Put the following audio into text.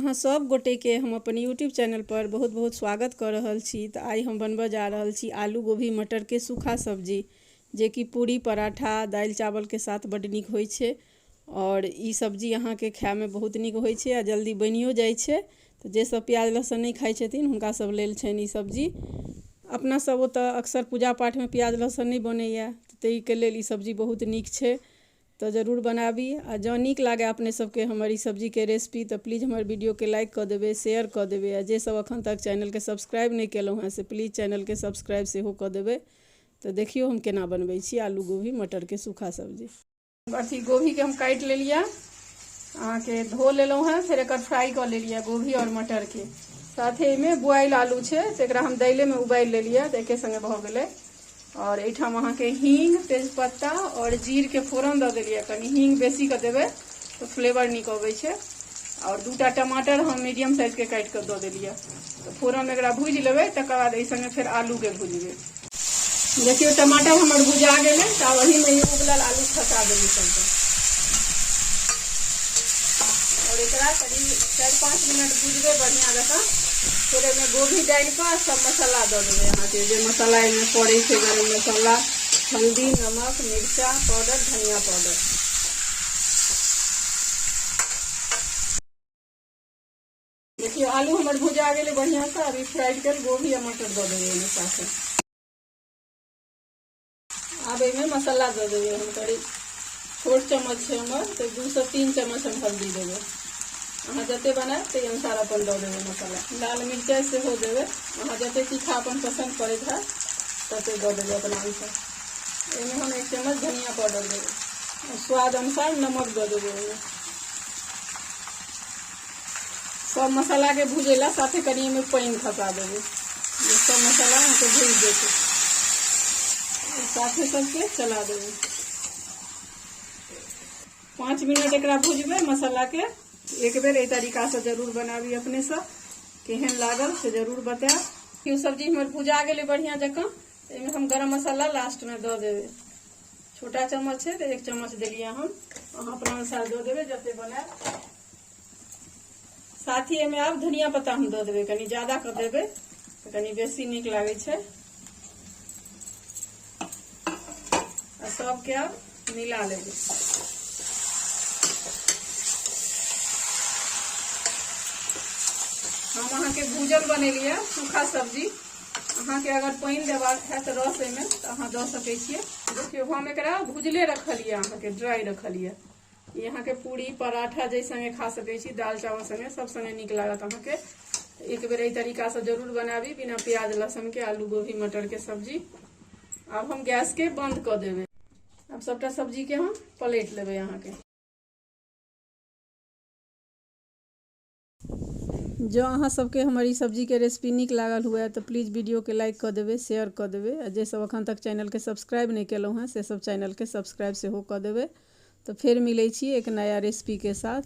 अहाँ सब गोटे के हम अपन यूट्यूब चैनल पर बहुत बहुत स्वागत कर रहल छी। तो आई हम बनबा जा रहल छी आलू गोभी मटर के सूखा सब्जी, जे कि पूरी पराठा दाल चावल के साथ बड़ नीक होइ छै। और ई सब्जी अहाँ के खाय में बहुत नीक होइ छै आ जल्दी बनियो जाइ छै। तो जे सब प्याज लहसुन नहीं खाइ छथिन हुनका सब लेल छनि ई सब्जी। अपना सब ओतऽ अक्सर पूजा पाठ में प्याज लहसुन नहीं बनैया, ताहि के लेल ई सब्जी बहुत नीक छै। तो जरूर बनाबी आ जँ नीक लागे अपने सबके हमर ई सब्जी के रेसिपी तो प्लीज़ हमर वीडियो के लाइक कर देवे, शेयर कर देवे। आ जे सब अखन तक चैनल के सब्सक्राइब नहीं केलहुँ हैं से प्लीज़ चैनल के सब्सक्राइब सेहो कर देवे। तो देखियो हम केना बनबै छी आलू गोभी मटर के सूखा सब्जी। अथी गोभी के हम काट लेलिए, अहाँ के धो लेलहुँ हैं, फिर एक फ्राई कर लेलिए गोभी और मटर के। साथे में बॉयल आलू है तो हम दाइले में उबाल लेलिए तो एके संगे भ गेलै। और एठाम अहाँ के हींग तेजपत्ता और जीर के फोरन दे दिलिए, कनी हींग बेसी के देवे तो फ्लेवर नीक अबै छै। और दूटा टमाटर हम मीडियम साइज के काट के दे दिलिए। तो फोरन एकरा भूज लेबै, तकर बाद एहि संगे फिर आलू के भूजबै। देखियो टमाटर हमर भुजा गेलै, तो वही में उबलल आलू खसा देबै सबके। और एकरा करीब 4-5 मिनट भूजबै बढ़िया जकाँ। फिर एहिमे गोभी डाल के सब मसाला दे देबै। अहाँ के जे मसाला एहिमे पड़ै छै, गरम मसाला, हल्दी, नमक, मिर्चा पाउडर, धनिया पाउडर। देखियो आलू हमर भुजा गेलै बढ़िया से। अभी फ्राइड कर गोभी और मटर दे देबै एहिमे साथे। अब एहिमे मसाला दे देबै हम, करीब छोट चम्मच है हमर तो 2 से 3 चम्मच हम हल्दी देबै। अहाँ जते बनाए ते अनुसार अपन दे देबै मसाला। लाल मिर्चाई से हो देबै, अहाँ जते तीखा अपन पसंद करैत है तते दे देबै अपना अनुसार। एहिमे हम 1 चम्मच धनिया पाउडर देबै और स्वाद अनुसार नमक दे देबै एहिमे। सब मसाला के भूजेला साथे कनी एहिमे पानी खसा देबै, सब मसाला अहाँ के भूज देतै। साथे सबके चला देबै। 5 मिनट एकरा भूजबै मसाला के। एक बेर एहि तरीका से जरूर बनाबी अपने सब, केहन लागल से जरूर बताएब। ई सब्जी हमर भुजा गेलै बढ़िया जकाँ। एहिमे हम गरम मसाला लास्ट में दे देबै। छोटा चम्मच है तो 1 चम्मच देलिए हम, अहाँ अपना अनुसार दे देबै जते बनाए। साथ ही एहिमे आब धनिया पत्ता हम दे देबै, कनी ज्यादा कर देबै तो कनी बेसी नीक लागै छै। आ सबके आब मिला लेबै। हम अहाँ के भूजल बनेलिए सूखा सब्जी। अहाँ के अगर पानी देबाक है तो रस में तो अहाँ दे सकै छियै। देखियो हम एकरा भूजले रखलिए, अहाँ के ड्राई रखलिए। ये अहाँ के पूरी पराठा जै संगे खा सकै छी, दाल चावल संगे सब संगे नीक लागत अहाँ के। एक बेर एहि तरीका से जरूर बनाबी बिना प्याज लहसुन के आलू गोभी मटर के सब्जी। अब हम गैस के बंद कर देबै। अब सबटा सब्जी के हम पलट लेबै अहाँ के। जो अहाँ सबके हमर ई सब्जी के रेसिपी नीक लागल हुए तो प्लीज़ वीडियो के लाइक कर देवे, शेयर कर देवे। आ जे सब अखन तक चैनल के सब्सक्राइब नहीं केलहुँ हैं से सब चैनल के सब्सक्राइब सेहो कर देवे। तो फिर मिलै छी एक नया रेसिपी के साथ।